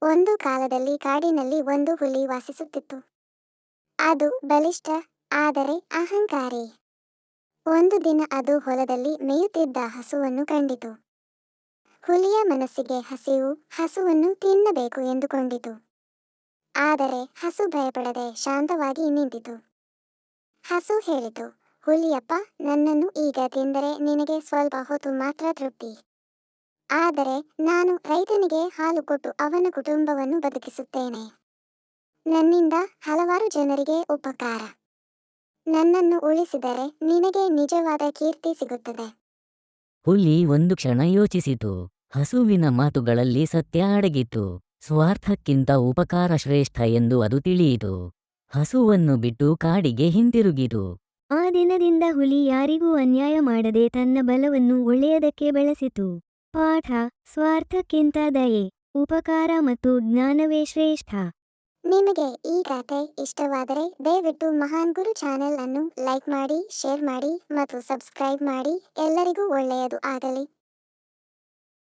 ಒಂದು ಕಾಲದಲ್ಲಿ ಕಾಡಿನಲ್ಲಿ ಒಂದು ಹುಲಿ ವಾಸಿಸುತ್ತಿತ್ತು. ಅದು ಬಲಿಷ್ಠ, ಆದರೆ ಅಹಂಕಾರಿ. ಒಂದು ದಿನ ಅದು ಹೊಲದಲ್ಲಿ ಮೇಯುತ್ತಿದ್ದ ಹಸುವನ್ನು ಕಂಡಿತು. ಹುಲಿಯ ಮನಸ್ಸಿಗೆ ಹಸುವನ್ನು ತಿನ್ನಬೇಕು ಎಂದುಕೊಂಡಿತು. ಆದರೆ ಹಸು ಭಯಪಡದೆ ಶಾಂತವಾಗಿ ನಿಂತಿತು. ಹಸು ಹೇಳಿತು, ಹುಲಿಯಪ್ಪ, ನನ್ನನ್ನು ಈಗ ತಿಂದರೆ ನಿನಗೆ ಸ್ವಲ್ಪ ಹೊತ್ತು ಮಾತ್ರ ತೃಪ್ತಿ. ಆದರೆ ನಾನು ರೈತನಿಗೆ ಹಾಲು ಕೊಟ್ಟು ಅವನ ಕುಟುಂಬವನ್ನು ಬದುಕಿಸುತ್ತೇನೆ. ನನ್ನಿಂದ ಹಲವಾರು ಜನರಿಗೆ ಉಪಕಾರ. ನನ್ನನ್ನು ಉಳಿಸಿದರೆ ನಿನಗೆ ನಿಜವಾದ ಕೀರ್ತಿ ಸಿಗುತ್ತದೆ. ಹುಲಿ ಒಂದು ಕ್ಷಣ ಯೋಚಿಸಿತು. ಹಸುವಿನ ಮಾತುಗಳಲ್ಲಿ ಸತ್ಯ ಅಡಗಿತ್ತು. ಸ್ವಾರ್ಥಕ್ಕಿಂತ ಉಪಕಾರ ಶ್ರೇಷ್ಠ ಎಂದು ಅದು ತಿಳಿಯಿತು. ಹಸುವನ್ನು ಬಿಟ್ಟು ಕಾಡಿಗೆ ಹಿಂತಿರುಗಿತು. ಆ ದಿನದಿಂದ ಹುಲಿ ಯಾರಿಗೂ ಅನ್ಯಾಯ ಮಾಡದೆ ತನ್ನ ಬಲವನ್ನು ಒಳ್ಳೆಯದಕ್ಕೆ ಬಳಸಿತು. ಪಾಠ: ಸ್ವಾರ್ಥಕ್ಕಿಂತ ದಯೆ, ಉಪಕಾರ ಮತ್ತು ಜ್ಞಾನವೇ ಶ್ರೇಷ್ಠ. ನಿಮಗೆ ಈ ಕಥೆ ಇಷ್ಟವಾದರೆ ದಯವಿಟ್ಟು ಮಹಾನ್ ಗುರು ಚಾನೆಲ್ ಅನ್ನು ಲೈಕ್ ಮಾಡಿ, ಶೇರ್ ಮಾಡಿ ಮತ್ತು ಸಬ್ಸ್ಕ್ರೈಬ್ ಮಾಡಿ. ಎಲ್ಲರಿಗೂ ಒಳ್ಳೆಯದು ಆಗಲಿ.